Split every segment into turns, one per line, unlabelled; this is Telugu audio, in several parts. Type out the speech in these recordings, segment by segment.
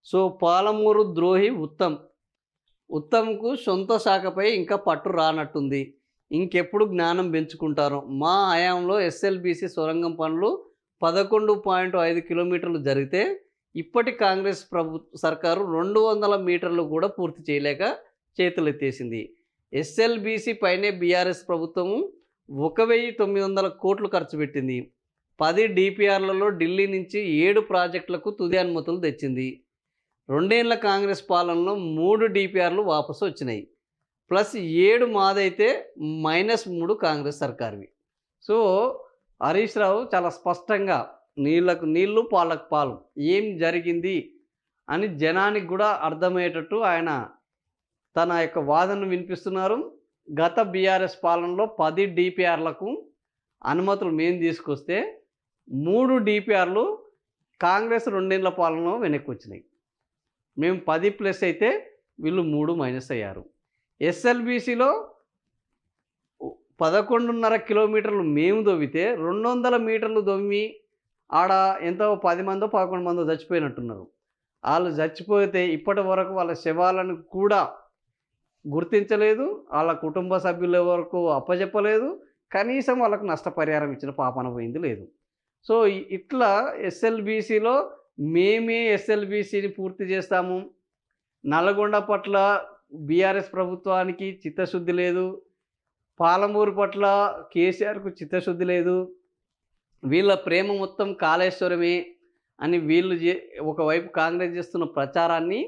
సో పాలమూరు ద్రోహి ఉత్తమ్. ఉత్తమ్‌కు సొంత శాఖపై ఇంకా పట్టు రానట్టుంది. ఇంకెప్పుడు జ్ఞానం పెంచుకుంటారో. మా హయాంలో ఎస్ఎల్బీసీ సొరంగం పనులు 11.5 కిలోమీటర్లు జరిగితే, ఇప్పటి కాంగ్రెస్ సర్కారు 200 మీటర్లు కూడా పూర్తి చేయలేక చేతులెత్తేసింది. ఎస్ఎల్బీసీ పైనే బీఆర్ఎస్ ప్రభుత్వము 1,900 కోట్లు ఖర్చు పెట్టింది. 10 డీపీఆర్‌లలో ఢిల్లీ నుంచి 7 ప్రాజెక్టులకు తుది అనుమతులు తెచ్చింది. 2 ఏళ్ల కాంగ్రెస్ పాలనలో 3 డీపీఆర్‌లు వాపసు వచ్చినాయి. ప్లస్ 7 మాదైతే -3 కాంగ్రెస్ సర్కార్‌వి. సో, హరీష్ రావు చాలా స్పష్టంగా నీళ్లకు నీళ్లు, పాలకు పాలు ఏం జరిగింది అని జనానికి కూడా అర్థమయ్యేటట్టు ఆయన తన యొక్క వాదనను వినిపిస్తున్నారు. గత బీఆర్ఎస్ పాలనలో 10 డీపీఆర్‌లకు అనుమతులు మేము తీసుకొస్తే 3 డీపీఆర్‌లు కాంగ్రెస్ 2 ఏళ్ల పాలనలో వెనక్కి వచ్చినాయి. మేము 10 ప్లస్ అయితే వీళ్ళు 3 మైనస్ అయ్యారు. ఎస్ఎల్బీసీలో 11.5 కిలోమీటర్లు మేము దొవ్వితే 200 మీటర్లు దొవ్వి ఆడ ఎంతో 10 మందో 11 మందో చచ్చిపోయినట్టున్నారు. వాళ్ళు చచ్చిపోతే ఇప్పటి వరకు వాళ్ళ శవాలను కూడా గుర్తించలేదు. వాళ్ళ కుటుంబ సభ్యుల వరకు అప్పజెప్పలేదు. కనీసం వాళ్ళకు నష్టపరిహారం ఇచ్చిన పాపాన పోయింది లేదు. సో, ఇట్లా ఎస్ఎల్బీసీలో మేమే ఎస్ఎల్బీసీని పూర్తి చేస్తాము. నల్గొండ పట్ల బీఆర్ఎస్ ప్రభుత్వానికి చిత్తశుద్ధి లేదు. పాలమూరు పట్ల కేసీఆర్‌కు చిత్తశుద్ధి లేదు. వీళ్ళ ప్రేమ మొత్తం కాళేశ్వరమే అని వీళ్ళు ఒకవైపు కాంగ్రెస్ చేస్తున్న ప్రచారాన్ని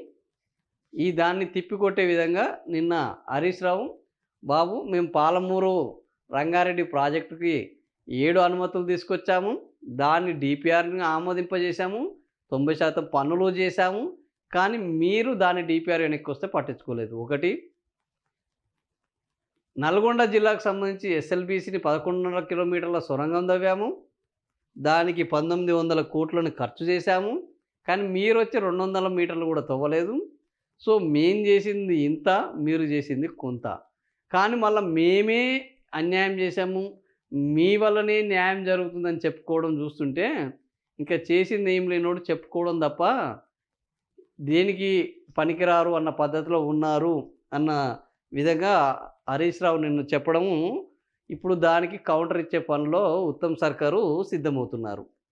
దాన్ని తిప్పికొట్టే విధంగా నిన్న హరీష్ రావు, బాబు మేము పాలమూరు రంగారెడ్డి ప్రాజెక్టుకి 7 అనుమతులు తీసుకొచ్చాము. దాన్ని డీపీఆర్‌ని ఆమోదింపజేశాము. 90% పనులు చేశాము. కానీ మీరు దాని డీపీఆర్ వెనక్కి వస్తే పట్టించుకోలేదు. ఒకటి, నల్గొండ జిల్లాకు సంబంధించి ఎస్ఎల్బీసీని 11.5 కిలోమీటర్ల సొరంగం తవ్వాము. దానికి 1,900 కోట్లను ఖర్చు చేశాము. కానీ మీరొచ్చి 200 మీటర్లు కూడా తవ్వలేదు. సో, మేము చేసింది ఇంత, మీరు చేసింది కొంత. కానీ మళ్ళీ మేమే అన్యాయం చేశాము, మీ వల్లనే న్యాయం జరుగుతుందని చెప్పుకోవడం చూస్తుంటే, ఇంకా చేసింది ఏం లేనోడు చెప్పుకోవడం తప్ప దేనికి పనికిరారు అన్న పద్ధతిలో ఉన్నారు అన్న విధంగా హరీష్ రావు నిన్ను చెప్పడము, ఇప్పుడు దానికి కౌంటర్ ఇచ్చే పనిలో ఉత్తమ్ సర్కారు సిద్ధమవుతున్నారు.